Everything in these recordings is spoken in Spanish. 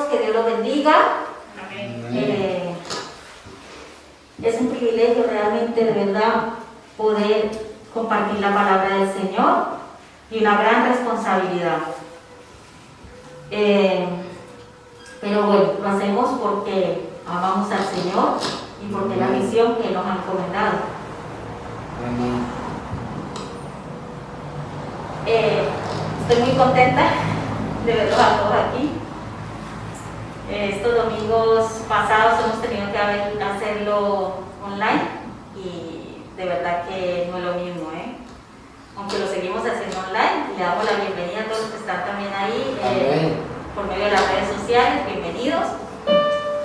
Que Dios lo bendiga. Es un privilegio realmente, de verdad, poder compartir la palabra del Señor y una gran responsabilidad. Pero bueno, lo hacemos porque amamos al Señor y porque es la misión que nos ha encomendado. Estoy muy contenta de verlos a todos aquí. Estos domingos pasados hemos tenido que hacerlo online y de verdad que no es lo mismo, aunque lo seguimos haciendo online. Le damos la bienvenida a todos los que están también ahí por medio de las redes sociales, bienvenidos.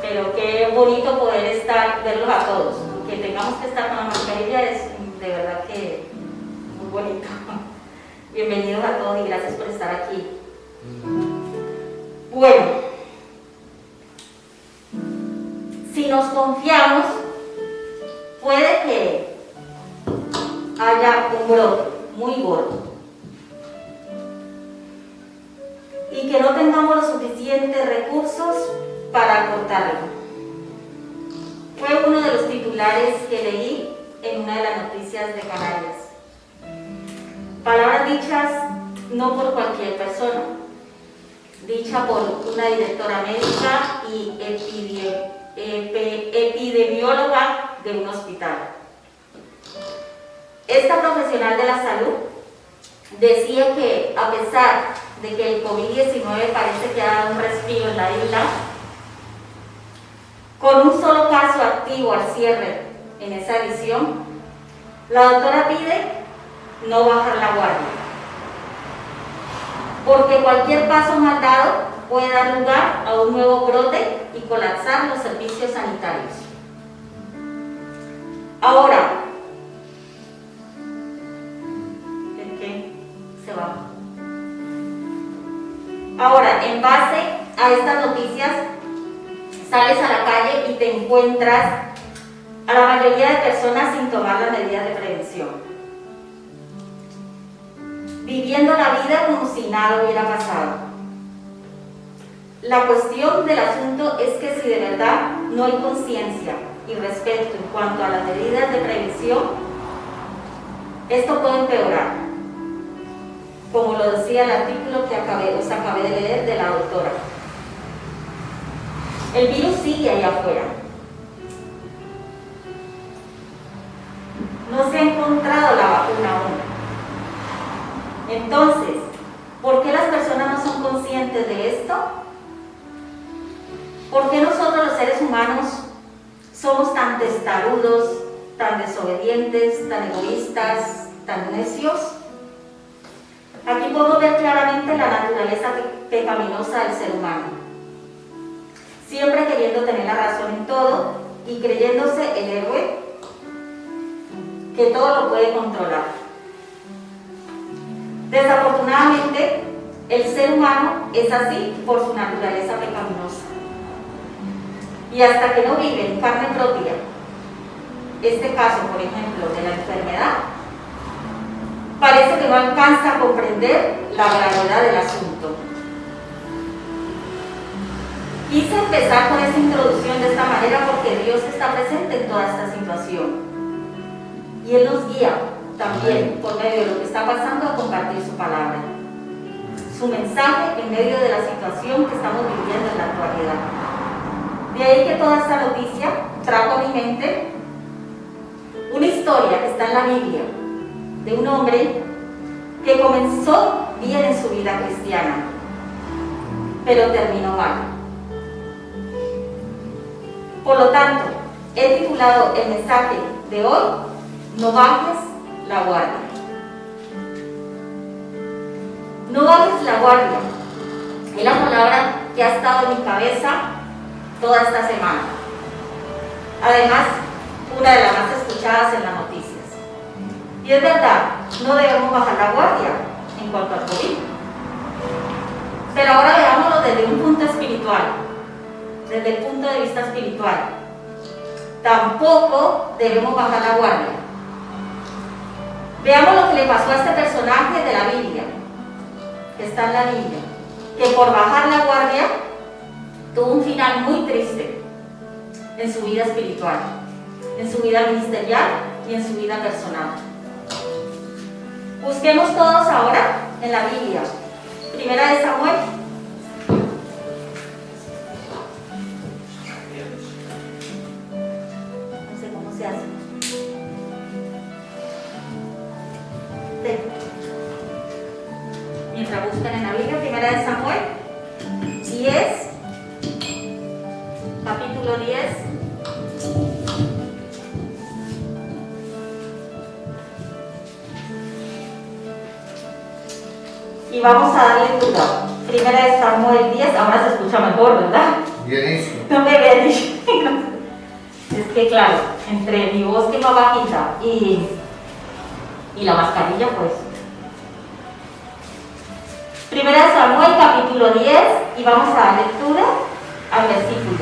Pero qué bonito poder verlos a todos, que tengamos que estar con la mascarilla es de verdad que muy bonito. Bienvenidos a todos y gracias por estar aquí. Bueno, si nos confiamos, puede que haya un brote muy gordo y que no tengamos los suficientes recursos para cortarlo. Fue uno de los titulares que leí en una de las noticias de Canarias. Palabras dichas no por cualquier persona, dicha por una directora médica y epidemióloga de un hospital. Esta profesional de la salud decía que a pesar de que el COVID-19 parece que ha dado un respiro en la isla, con un solo caso activo al cierre en esa edición, la doctora pide no bajar la guardia, porque cualquier paso mal dado puede dar lugar a un nuevo brote y colapsar los servicios sanitarios. Ahora, ¿en qué se va? Ahora, en base a estas noticias, sales a la calle y te encuentras a la mayoría de personas sin tomar las medidas de prevención, viviendo la vida como si nada hubiera pasado. La cuestión del asunto es que si de verdad no hay conciencia y respeto en cuanto a las medidas de prevención, esto puede empeorar, como lo decía el artículo que acabé de leer de la doctora. El virus sigue ahí afuera. No se ha encontrado la vacuna aún. Entonces, ¿por qué las personas no son conscientes de esto? ¿Por qué nosotros los seres humanos somos tan testarudos, tan desobedientes, tan egoístas, tan necios? Aquí podemos ver claramente la naturaleza pecaminosa del ser humano, siempre queriendo tener la razón en todo y creyéndose el héroe que todo lo puede controlar. Desafortunadamente, el ser humano es así por su naturaleza pecaminosa. Y hasta que no vive en carne propia este caso, por ejemplo, de la enfermedad, parece que no alcanza a comprender la gravedad del asunto. Quise empezar con esta introducción de esta manera porque Dios está presente en toda esta situación y Él nos guía también por medio de lo que está pasando a compartir su palabra, su mensaje en medio de la situación que estamos viviendo en la actualidad. De ahí que toda esta noticia trajo a mi mente una historia que está en la Biblia de un hombre que comenzó bien en su vida cristiana, pero terminó mal. Por lo tanto, he titulado el mensaje de hoy: no bajes la guardia. No bajes la guardia. Es la palabra que ha estado en mi cabeza toda esta semana. Además, una de las más escuchadas en las noticias. Y es verdad, no debemos bajar la guardia en cuanto al COVID. Pero ahora veámoslo desde un punto espiritual, desde el punto de vista espiritual. Tampoco debemos bajar la guardia. Veamos lo que le pasó a este personaje de la Biblia, que está en la Biblia, que por bajar la guardia tuvo un final muy triste en su vida espiritual, en su vida ministerial y en su vida personal. Busquemos todos ahora en la Biblia, Primera de Samuel. No sé cómo se hace. Mientras buscan en la Biblia, Primera de Samuel 10, capítulo 10. Y vamos a darle lectura. Primera de Samuel 10, ahora se escucha mejor, ¿verdad? Bienísimo. No me había dicho. Es que claro, entre mi voz que es más bajita y la mascarilla, pues. Primera de Samuel, capítulo 10, y vamos a dar lectura al versículo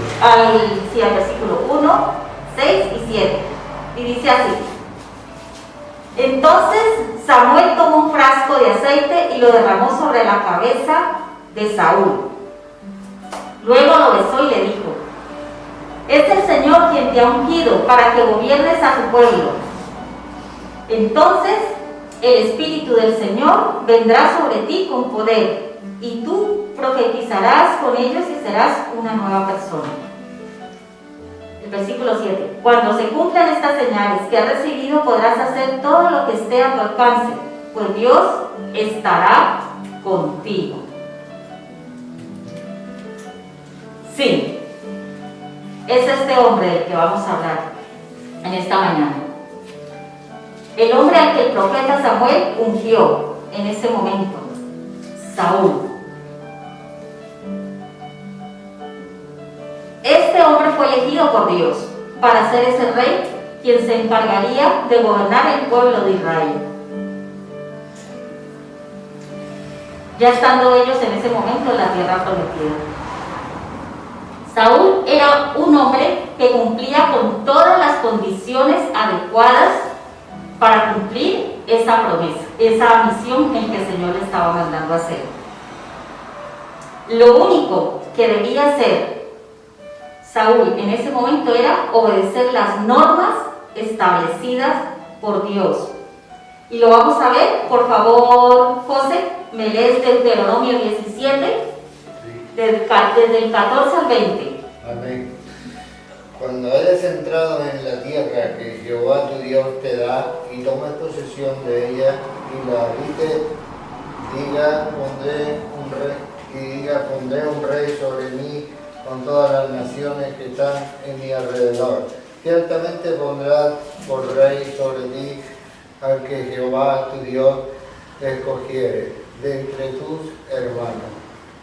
1, 6 y 7. Y dice así: Entonces Samuel tomó un frasco de aceite y lo derramó sobre la cabeza de Saúl. Luego lo besó y le dijo: Es el Señor quien te ha ungido para que gobiernes a tu pueblo. Entonces el Espíritu del Señor vendrá sobre ti con poder, y tú profetizarás con ellos y serás una nueva persona. El versículo 7. Cuando se cumplan estas señales que has recibido, podrás hacer todo lo que esté a tu alcance, pues Dios estará contigo. Sí, es este hombre del que vamos a hablar en esta mañana. El hombre al que el profeta Samuel ungió en ese momento, Saúl. Este hombre fue elegido por Dios para ser ese rey quien se encargaría de gobernar el pueblo de Israel. Ya estando ellos en ese momento en la tierra prometida. Saúl era un hombre que cumplía con todas las condiciones adecuadas para cumplir esa promesa, esa misión en que el Señor le estaba mandando a hacer. Lo único que debía hacer Saúl en ese momento era obedecer las normas establecidas por Dios. Y lo vamos a ver, por favor, José, me lees Deuteronomio 17, desde el 14 al 20. Amén. Cuando hayas entrado en la tierra que Jehová tu Dios te da y tomes posesión de ella y la habites, pondré un rey sobre mí con todas las naciones que están en mi alrededor. Ciertamente pondrás por rey sobre ti al que Jehová tu Dios escogiere de entre tus hermanos.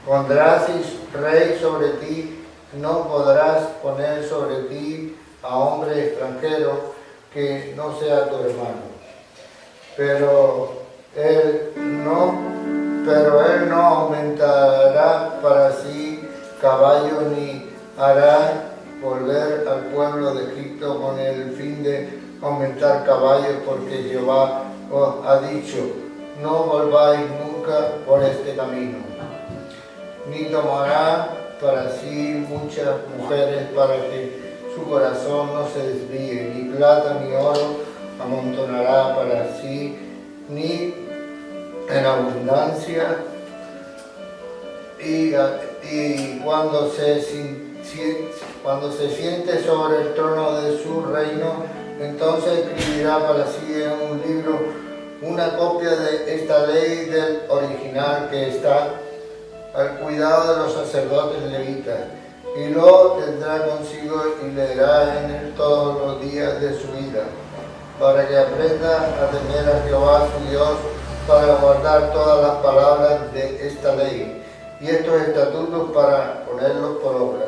Pondrás rey sobre ti. No podrás poner sobre ti a hombre extranjero que no sea tu hermano. Pero él no aumentará para sí caballo ni hará volver al pueblo de Egipto con el fin de aumentar caballos, porque Jehová os ha dicho: no volváis nunca por este camino. Ni tomará para sí muchas mujeres para que su corazón no se desvíe, ni plata ni oro amontonará para sí, ni en abundancia, y cuando se siente sobre el trono de su reino, entonces escribirá para sí en un libro una copia de esta ley del original que está al cuidado de los sacerdotes levitas, y lo tendrá consigo y leerá en él todos los días de su vida, para que aprenda a temer a Jehová su Dios, para guardar todas las palabras de esta ley y estos estatutos para ponerlos por obra,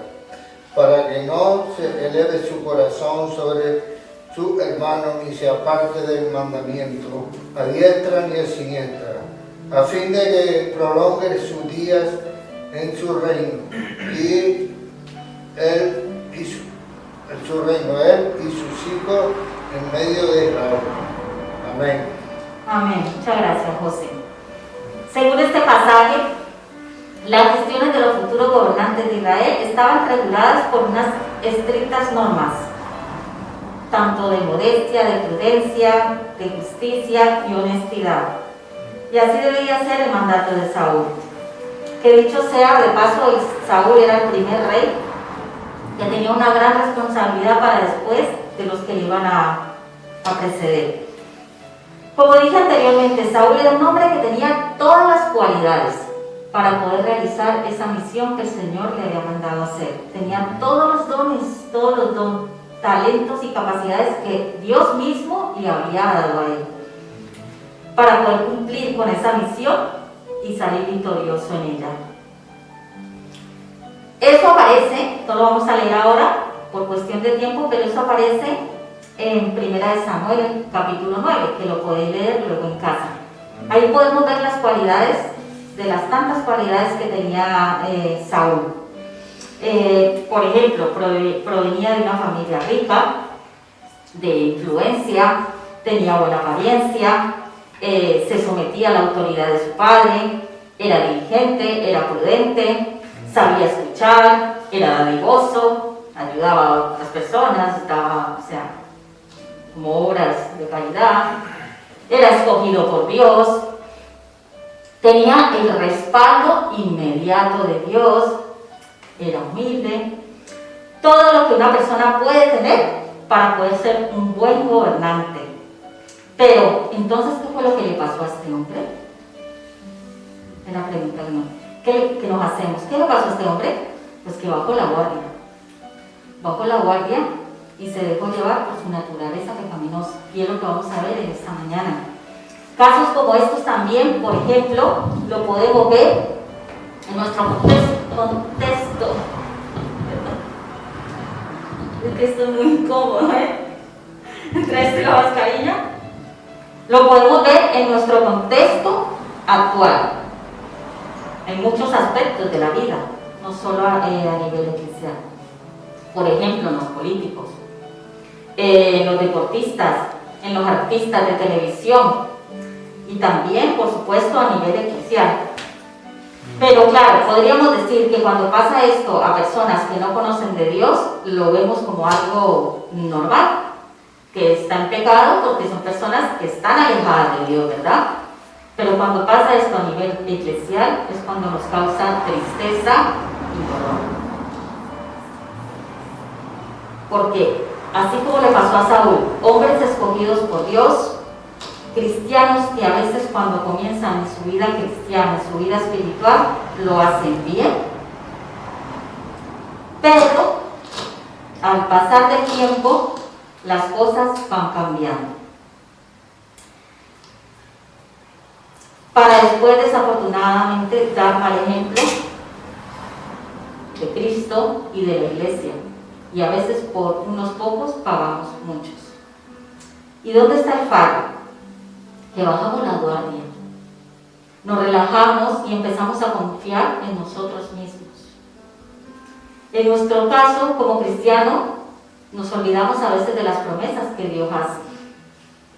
para que no se eleve su corazón sobre su hermano ni se aparte del mandamiento, a diestra ni a siniestra, a fin de que prolongue sus días en su reino, él y sus hijos en medio de Israel. Amén. Amén. Muchas gracias, José. Según este pasaje, Las gestiones de los futuros gobernantes de Israel estaban reguladas por unas estrictas normas, tanto de modestia, de prudencia, de justicia y honestidad. Y así debía ser el mandato de Saúl. Que dicho sea, de paso, Saúl era el primer rey que tenía una gran responsabilidad para después de los que le iban a preceder. Como dije anteriormente, Saúl era un hombre que tenía todas las cualidades para poder realizar esa misión que el Señor le había mandado hacer. Tenía todos los dones, talentos y capacidades que Dios mismo le había dado a él para poder cumplir con esa misión y salir victorioso en ella. Eso aparece, no lo vamos a leer ahora por cuestión de tiempo, pero eso aparece en 1 de Samuel, capítulo 9, que lo podéis leer luego en casa. Ahí podemos ver las cualidades, de las tantas cualidades que tenía Saúl. Por ejemplo, provenía de una familia rica, de influencia, tenía buena apariencia, se sometía a la autoridad de su padre, era diligente, era prudente, sabía escuchar, era dadivoso, ayudaba a otras personas, daba, como obras de caridad, era escogido por Dios, tenía el respaldo inmediato de Dios, era humilde, todo lo que una persona puede tener para poder ser un buen gobernante. Pero, entonces, ¿qué fue lo que le pasó a este hombre? Es la pregunta que nos hacemos. ¿Qué le pasó a este hombre? Pues que bajó la guardia. Bajó la guardia y se dejó llevar por su naturaleza pecaminosa. Y es lo que vamos a ver en esta mañana. Casos como estos también, por ejemplo, lo podemos ver en nuestro contexto. Es que esto es muy incómodo, Entre la mascarilla. Lo podemos ver en nuestro contexto actual, en muchos aspectos de la vida, no solo a nivel eclesial. Por ejemplo, en los políticos, en los deportistas, en los artistas de televisión y también, por supuesto, a nivel eclesial. Pero claro, podríamos decir que cuando pasa esto a personas que no conocen de Dios, lo vemos como algo normal, que está en pecado porque son personas que están alejadas de Dios, ¿verdad? Pero cuando pasa esto a nivel eclesial es cuando nos causa tristeza y dolor. Porque así como le pasó a Saúl, hombres escogidos por Dios, cristianos que a veces cuando comienzan en su vida cristiana, en su vida espiritual, lo hacen bien, pero al pasar del tiempo las cosas van cambiando. Para después, desafortunadamente, dar mal ejemplo de Cristo y de la iglesia. Y a veces por unos pocos pagamos muchos. ¿Y dónde está el fallo? Que bajamos la guardia. Nos relajamos y empezamos a confiar en nosotros mismos. En nuestro caso, como cristiano, nos olvidamos a veces de las promesas que Dios hace,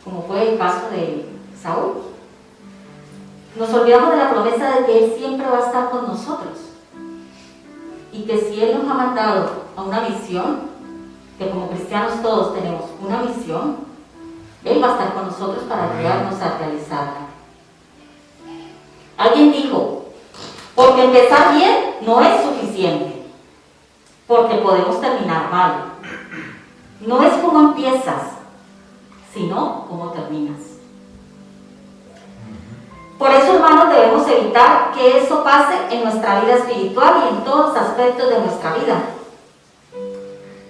como fue el caso de Saúl. Nos olvidamos de la promesa de que Él siempre va a estar con nosotros y que si Él nos ha mandado a una misión, que como cristianos todos tenemos una misión, Él va a estar con nosotros para ayudarnos a realizarla. Alguien dijo, porque empezar bien no es suficiente, porque podemos terminar mal. No es cómo empiezas, sino cómo terminas. Por eso, hermanos, debemos evitar que eso pase en nuestra vida espiritual y en todos los aspectos de nuestra vida.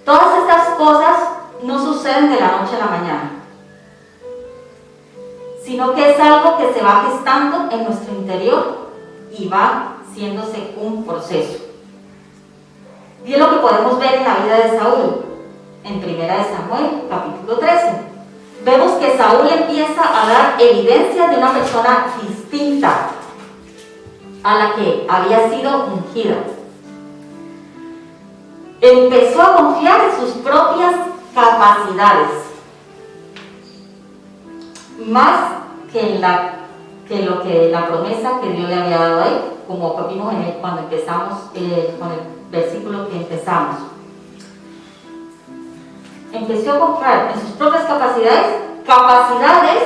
Todas estas cosas no suceden de la noche a la mañana, sino que es algo que se va gestando en nuestro interior y va haciéndose un proceso. Y es lo que podemos ver en la vida de Saúl. En 1 de Samuel, capítulo 13, vemos que Saúl empieza a dar evidencia de una persona distinta a la que había sido ungida. Empezó a confiar en sus propias capacidades, más que en la que la promesa que Dios le había dado a él, como vimos cuando empezamos con el versículo que empezamos. Empezó a comprar en sus propias capacidades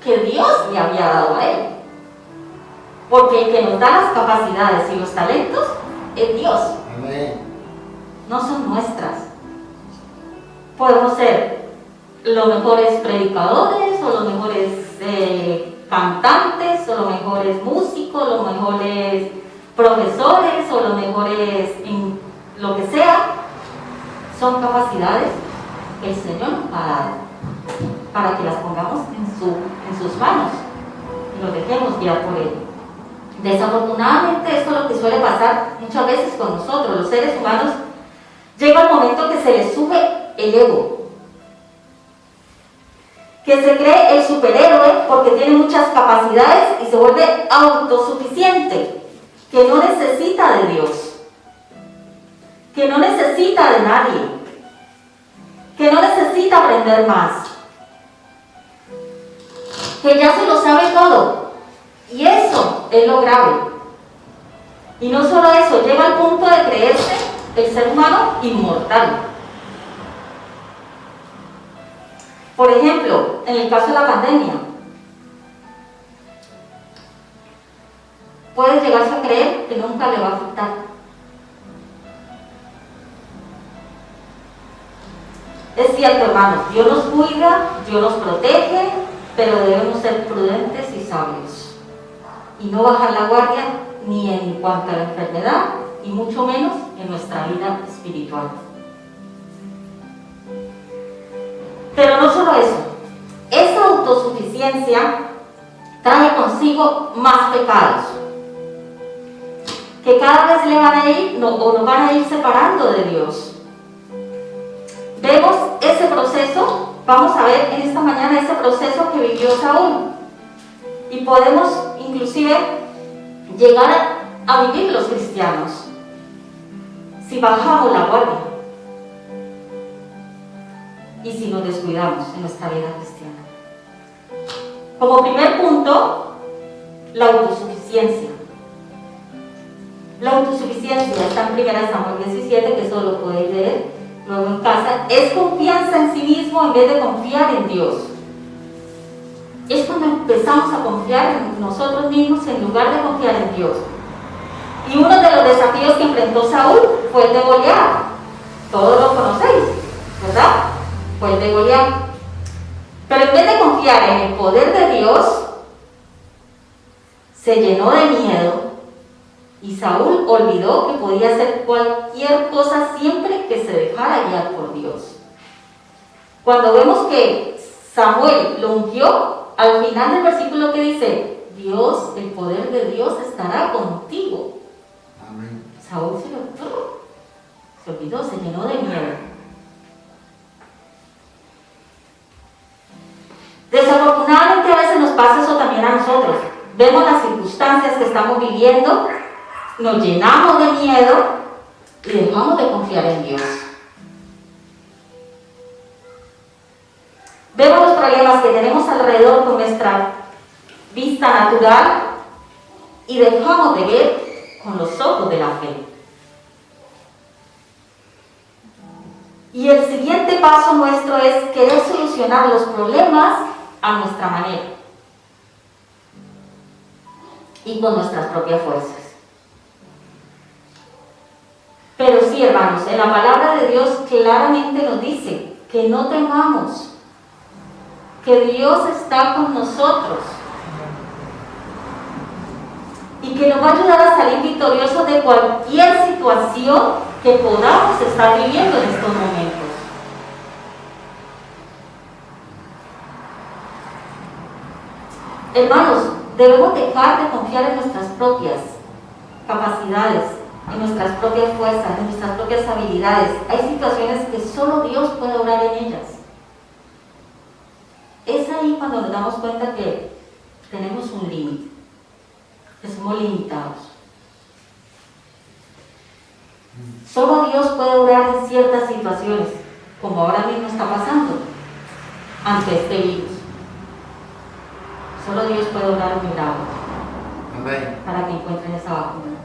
que Dios le había dado a él. Porque el que nos da las capacidades y los talentos es Dios. Amén. No son nuestras. Podemos ser los mejores predicadores o los mejores cantantes o los mejores músicos, los mejores profesores o los mejores en lo que sea. Son capacidades que el Señor nos ha dado para que las pongamos en sus manos y nos dejemos guiar por Él. Desafortunadamente esto es lo que suele pasar muchas veces con nosotros, los seres humanos. Llega el momento que se les sube el ego, que se cree el superhéroe porque tiene muchas capacidades y se vuelve autosuficiente, que no necesita de Dios, que no necesita de nadie, que no necesita aprender más, que ya se lo sabe todo. Y eso es lo grave. Y no solo eso, llega al punto de creerse el ser humano inmortal. Por ejemplo, en el caso de la pandemia, puede llegarse a creer que nunca le va a afectar. Es cierto, hermanos, Dios nos cuida, Dios nos protege, pero debemos ser prudentes y sabios. Y no bajar la guardia ni en cuanto a la enfermedad, y mucho menos en nuestra vida espiritual. Pero no solo eso, esa autosuficiencia trae consigo más pecados, que cada vez le van a ir, o nos van a ir separando de Dios. Vemos ese proceso, vamos a ver en esta mañana ese proceso que vivió Saúl, y podemos inclusive llegar a vivir los cristianos si bajamos la guardia y si nos descuidamos en nuestra vida cristiana. Como primer punto, la autosuficiencia. La autosuficiencia está en 1 Samuel 17, que eso lo podéis leer luego en casa. Es confianza en sí mismo en vez de confiar en Dios. Es cuando empezamos a confiar en nosotros mismos en lugar de confiar en Dios. Y uno de los desafíos que enfrentó Saúl fue el de Goliat. Todos lo conocéis, ¿verdad? Fue el de Goliat. Pero en vez de confiar en el poder de Dios, se llenó de miedo y Saúl olvidó que podía hacer cualquier cosa siempre que se dejara guiar por Dios. Cuando vemos que Samuel lo ungió, al final del versículo que dice, Dios, el poder de Dios estará contigo. Amén. Saúl se olvidó, se llenó de miedo. Desafortunadamente a veces nos pasa eso también a nosotros. Vemos las circunstancias que estamos viviendo, nos llenamos de miedo y dejamos de confiar en Dios. Vemos los problemas que tenemos alrededor con nuestra vista natural y dejamos de ver con los ojos de la fe. Y el siguiente paso nuestro es querer solucionar los problemas a nuestra manera y con nuestras propias fuerzas. Pero sí, hermanos, en la palabra de Dios claramente nos dice que no temamos, que Dios está con nosotros y que nos va a ayudar a salir victoriosos de cualquier situación que podamos estar viviendo en estos momentos. Hermanos, debemos dejar de confiar en nuestras propias capacidades, en nuestras propias fuerzas, en nuestras propias habilidades. Hay situaciones que solo Dios puede obrar en ellas. Es ahí cuando nos damos cuenta que tenemos un límite, que somos limitados. Solo Dios puede obrar en ciertas situaciones, como ahora mismo está pasando ante este virus. Solo Dios puede obrar un milagro. Amén. Para que encuentren esa vacuna.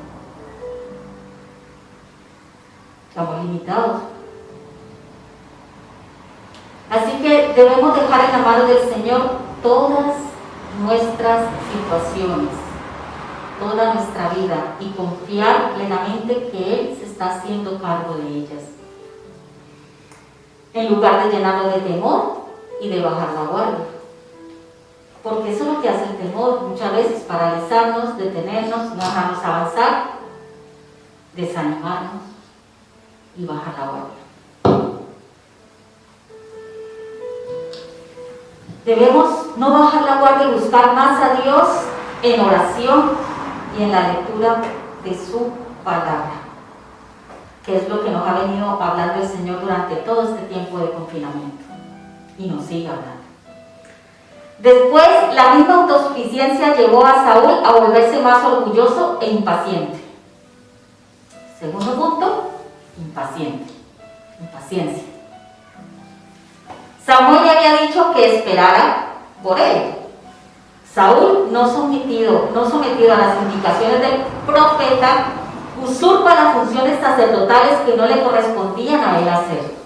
Estamos limitados. Así que debemos dejar en la mano del Señor todas nuestras situaciones, toda nuestra vida, y confiar plenamente que Él se está haciendo cargo de ellas. En lugar de llenarnos de temor y de bajar la guardia. Porque eso es lo que hace el temor, muchas veces paralizarnos, detenernos, no dejarnos avanzar, desanimarnos y bajar la guardia. Debemos no bajar la guardia y buscar más a Dios en oración y en la lectura de su palabra, que es lo que nos ha venido hablando el Señor durante todo este tiempo de confinamiento y nos sigue hablando. Después, la misma autosuficiencia llevó a Saúl a volverse más orgulloso e impaciente. Segundo punto, impaciencia. Samuel le había dicho que esperara por él. Saúl, no sometido a las indicaciones del profeta, usurpa las funciones sacerdotales que no le correspondían a él hacer.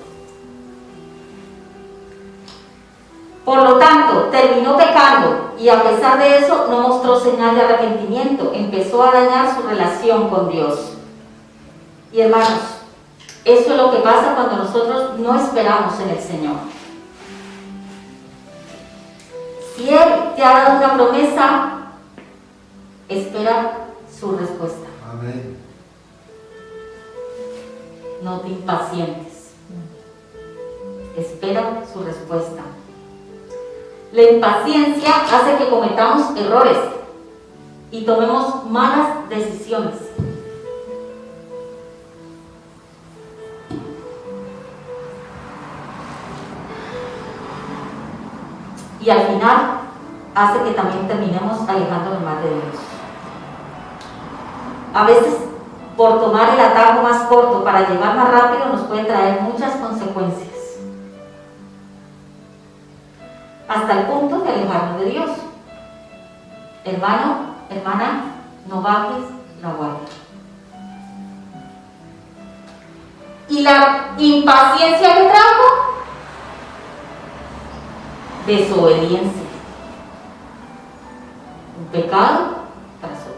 Por lo tanto, terminó pecando y a pesar de eso no mostró señal de arrepentimiento, empezó a dañar su relación con Dios. Y hermanos, eso es lo que pasa cuando nosotros no esperamos en el Señor. Si Él te ha dado una promesa, espera su respuesta. Amén. No te impacientes. Espera su respuesta. La impaciencia hace que cometamos errores y tomemos malas decisiones. Y al final hace que también terminemos alejándonos más de Dios. A veces, por tomar el atajo más corto para llegar más rápido, nos puede traer muchas consecuencias. Hasta el punto de alejarnos de Dios. Hermano, hermana, no bajes la guardia. ¿Y la impaciencia que trajo? Desobediencia. Un pecado tras otro.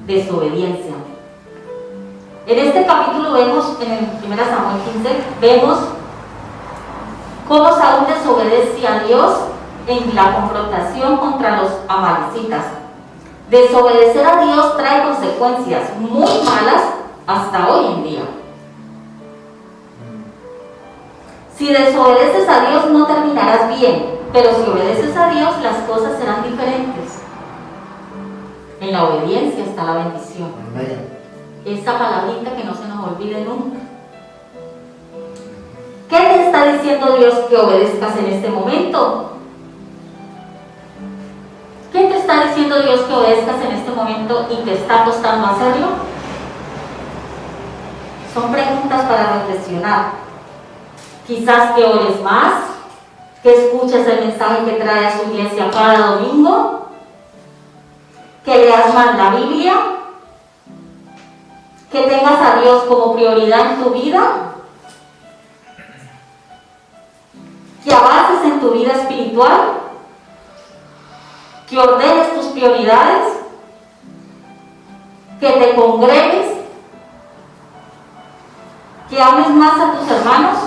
Desobediencia. En este capítulo vemos, en el 1 Samuel 15, vemos cómo Saúl desobedece a Dios en la confrontación contra los amalecitas. Desobedecer a Dios trae consecuencias muy malas hasta hoy en día. Si desobedeces a Dios no terminarás bien, pero si obedeces a Dios las cosas serán diferentes. En la obediencia está la bendición. Amén. Esa palabrita que no se nos olvide nunca. ¿Qué te está diciendo Dios que obedezcas en este momento? ¿Qué te está diciendo Dios que obedezcas en este momento y te está costando hacerlo? Son preguntas para reflexionar. Quizás que ores más, que escuches el mensaje que trae a su iglesia cada domingo, que leas más la Biblia, que tengas a Dios como prioridad en tu vida, que avances en tu vida espiritual, que ordenes tus prioridades, que te congregues, que ames más a tus hermanos,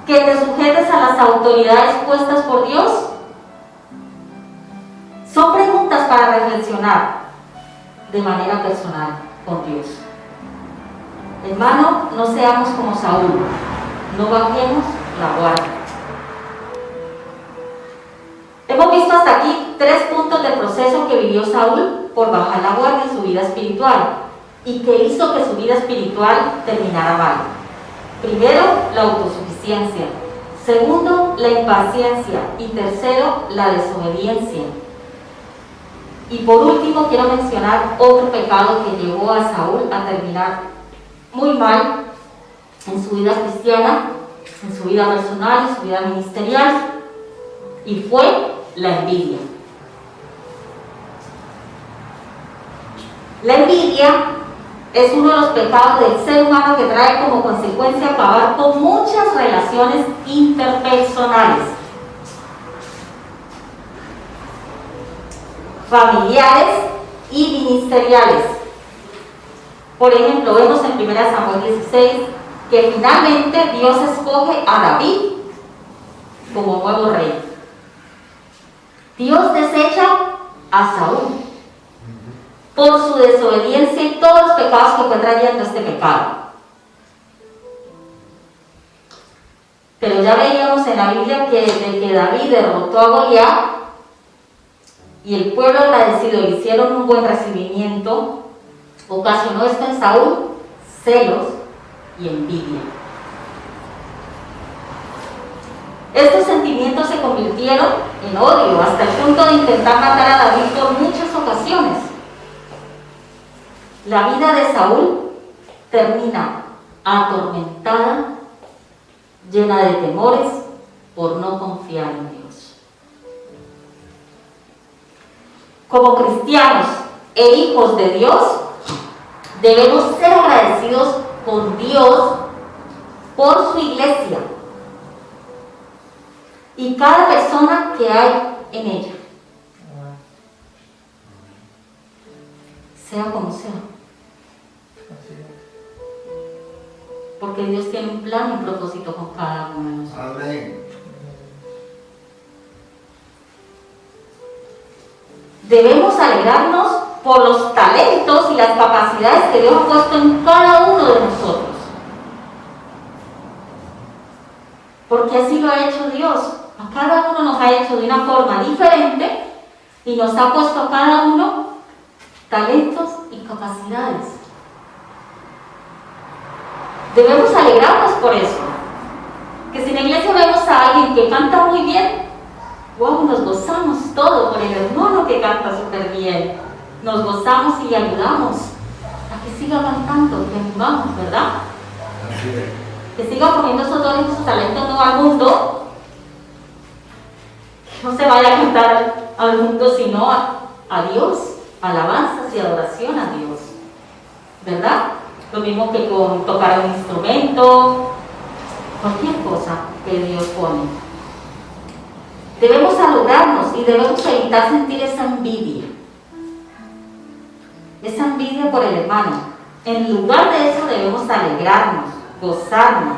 que te sujetes a las autoridades puestas por Dios. Son preguntas para reflexionar de manera personal con Dios. Hermano, no seamos como Saúl, no bajemos la guardia. Hemos visto hasta aquí 3 puntos del proceso que vivió Saúl por bajar la guardia en su vida espiritual y que hizo que su vida espiritual terminara mal. Primero, la autosuficiencia. Segundo, la impaciencia. Y tercero, la desobediencia. Y por último, quiero mencionar otro pecado que llevó a Saúl a terminar muy mal en su vida cristiana, en su vida personal, en su vida ministerial, y fue la envidia. La envidia es uno de los pecados del ser humano que trae como consecuencia acabar con muchas relaciones interpersonales, familiares y ministeriales. Por ejemplo, vemos en 1 Samuel 16 que finalmente Dios escoge a David como nuevo rey. Dios desecha a Saúl por su desobediencia y todos los pecados que fue trayendo este pecado. Pero ya veíamos en la Biblia que desde que David derrotó a Goliat y el pueblo agradecido le hicieron un buen recibimiento, ocasionó esto en Saúl celos y envidia. Estos sentimientos se convirtieron en odio hasta el punto de intentar matar a David por muchas ocasiones. La vida de Saúl termina atormentada, llena de temores por no confiar en Dios. Como cristianos e hijos de Dios, debemos ser agradecidos con Dios por su iglesia y cada persona que hay en ella, sea como sea. Porque Dios tiene un plan y un propósito con cada uno de nosotros. Amén. Debemos alegrarnos por los talentos y las capacidades que Dios ha puesto en cada uno de nosotros. Porque así lo ha hecho Dios. A cada uno nos ha hecho de una forma diferente y nos ha puesto a cada uno talentos y capacidades. Debemos alegrarnos por eso. Que si en la iglesia vemos a alguien que canta muy bien, wow, nos gozamos todo por el hermano que canta súper bien. Nos gozamos y ayudamos a que siga cantando, que animamos, ¿verdad? Así es. Que siga poniendo esos dones y sus talentos no al mundo. Que no se vaya a cantar al mundo, sino a Dios. Alabanzas y adoración a Dios, ¿verdad? Lo mismo que con tocar un instrumento, cualquier cosa que Dios pone. Debemos alegrarnos y debemos evitar sentir esa envidia por el hermano. En lugar de eso debemos alegrarnos, gozarnos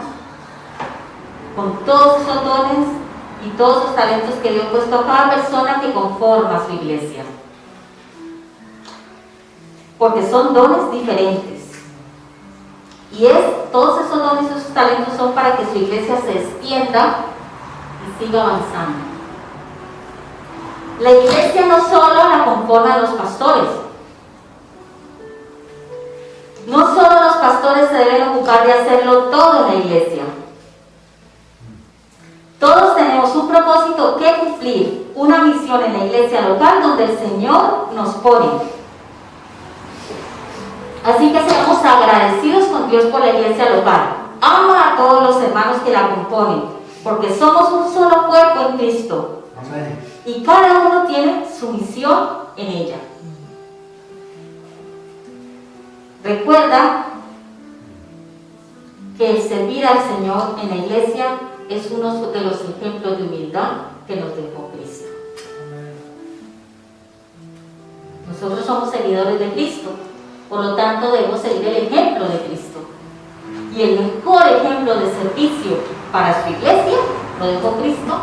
con todos esos dones y todos esos talentos que Dios ha puesto a cada persona que conforma su iglesia. Porque son dones diferentes. Y todos esos dones y esos talentos son para que su iglesia se extienda y siga avanzando. La iglesia no solo la conforman los pastores. No solo los pastores se deben ocupar de hacerlo todo en la iglesia. Todos tenemos un propósito que cumplir, una misión en la iglesia local donde el Señor nos pone. Así que seamos agradecidos con Dios por la iglesia local. Ama a todos los hermanos que la componen, porque somos un solo cuerpo en Cristo. Amén. Y cada uno tiene su misión en ella. Recuerda que el servir al Señor en la iglesia es uno de los ejemplos de humildad que nos dejó Cristo. Nosotros somos seguidores de Cristo. Por lo tanto, debemos seguir el ejemplo de Cristo. Y el mejor ejemplo de servicio para su iglesia lo dejó Cristo,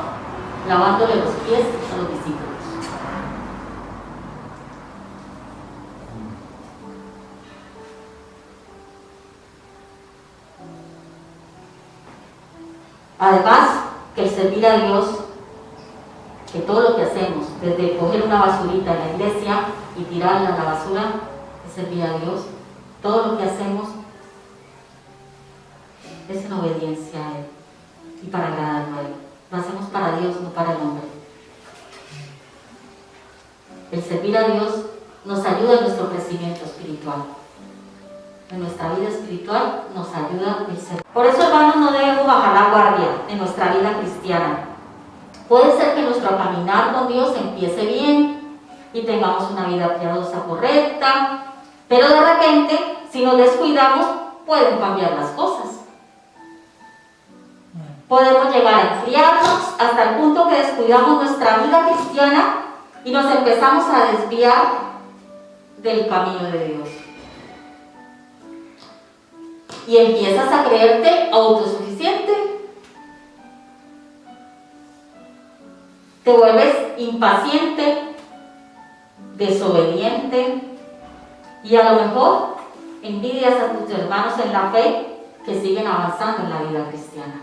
lavándole los pies a los discípulos. Además, que el servir a Dios, que todo lo que hacemos, desde coger una basurita en la iglesia y tirarla a la basura, servir a Dios, todo lo que hacemos es en obediencia a Él y para agradarlo a Él. Lo hacemos para Dios, no para el hombre. El servir a Dios nos ayuda en nuestro crecimiento espiritual. En nuestra vida espiritual nos ayuda el servir. Por eso, hermanos, no debemos bajar la guardia en nuestra vida cristiana. Puede ser que nuestro caminar con Dios empiece bien y tengamos una vida piadosa correcta, pero de repente, si nos descuidamos, pueden cambiar las cosas. Podemos llegar a enfriarnos hasta el punto que descuidamos nuestra vida cristiana y nos empezamos a desviar del camino de Dios. Y empiezas a creerte autosuficiente. Te vuelves impaciente, desobediente y a lo mejor envidias a tus hermanos en la fe que siguen avanzando en la vida cristiana.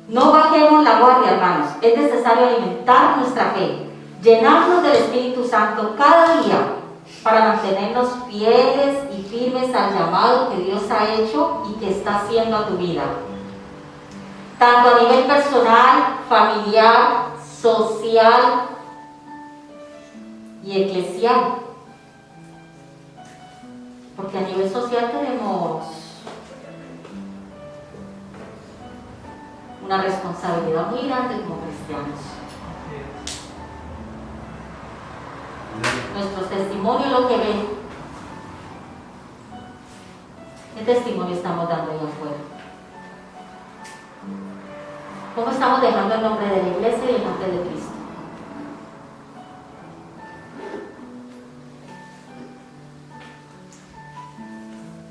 No bajemos la guardia, hermanos. Es necesario alimentar nuestra fe, llenarnos del Espíritu Santo cada día para mantenernos fieles y firmes al llamado que Dios ha hecho y que está haciendo a tu vida, tanto a nivel personal, familiar, social y eclesial. Porque a nivel social tenemos una responsabilidad muy grande como cristianos. Nuestro testimonio es lo que ven. ¿Qué testimonio estamos dando allá afuera? ¿Cómo estamos dejando el nombre de la iglesia y el nombre de Cristo?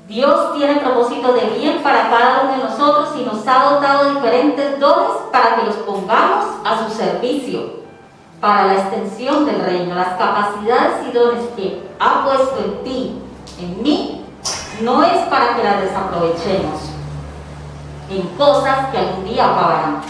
Dios tiene propósitos de bien para cada uno de nosotros y nos ha dotado diferentes dones para que los pongamos a su servicio, para la extensión del reino. Las capacidades y dones que ha puesto en ti, en mí, no es para que las desaprovechemos en cosas que algún día acabarán.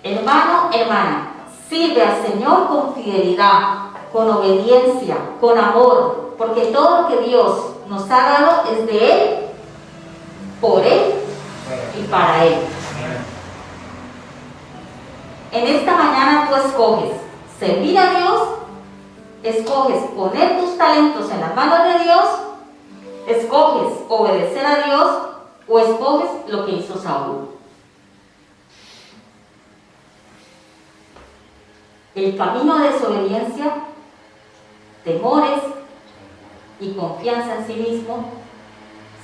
Hermano, hermana, sirve al Señor con fidelidad, con obediencia, con amor, porque todo lo que Dios nos ha dado es de Él, por Él y para Él. En esta mañana tú escoges servir a Dios, escoges poner tus talentos en las manos de Dios, escoges obedecer a Dios o escoges lo que hizo Saúl. El camino de desobediencia, temores y confianza en sí mismo,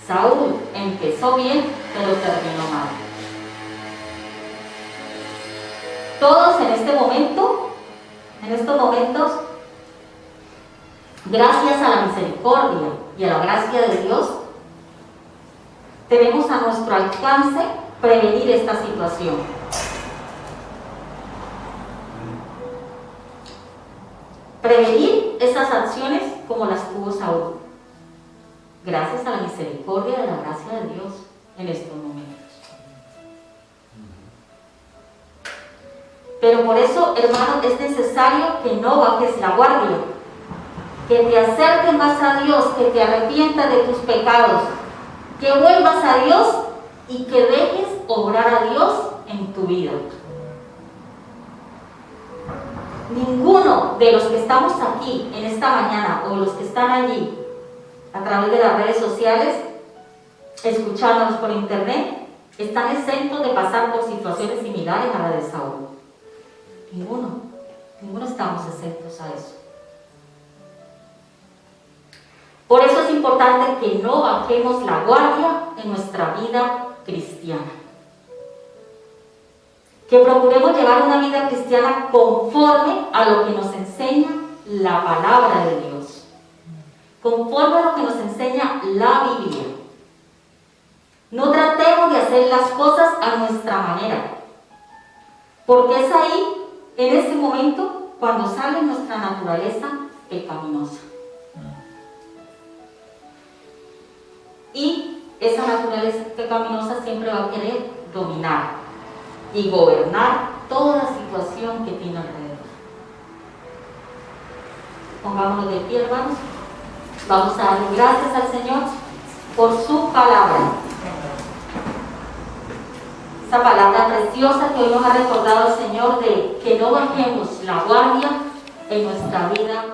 Saúl empezó bien, pero terminó mal. Todos en estos momentos, gracias a la misericordia y a la gracia de Dios, tenemos a nuestro alcance prevenir esta situación. Prevenir esas acciones como las tuvo Saúl, gracias a la misericordia y a la gracia de Dios en estos momentos. Pero por eso, hermano, es necesario que no bajes la guardia, que te acerques más a Dios, que te arrepientas de tus pecados, que vuelvas a Dios y que dejes obrar a Dios en tu vida. Ninguno de los que estamos aquí en esta mañana o los que están allí a través de las redes sociales, escuchándonos por internet, están exentos de pasar por situaciones similares a la de Saúl. Ninguno estamos exentos a eso. Por eso es importante que no bajemos la guardia en nuestra vida cristiana. Que procuremos llevar una vida cristiana conforme a lo que nos enseña la palabra de Dios, conforme a lo que nos enseña la Biblia. No tratemos de hacer las cosas a nuestra manera, porque es ahí, en ese momento, cuando sale nuestra naturaleza pecaminosa. Y esa naturaleza pecaminosa siempre va a querer dominar y gobernar toda situación que tiene alrededor. Pongámonos de pie, hermanos. Vamos a darle gracias al Señor por su palabra. Esa palabra preciosa que hoy nos ha recordado el Señor de que no bajemos la guardia en nuestra vida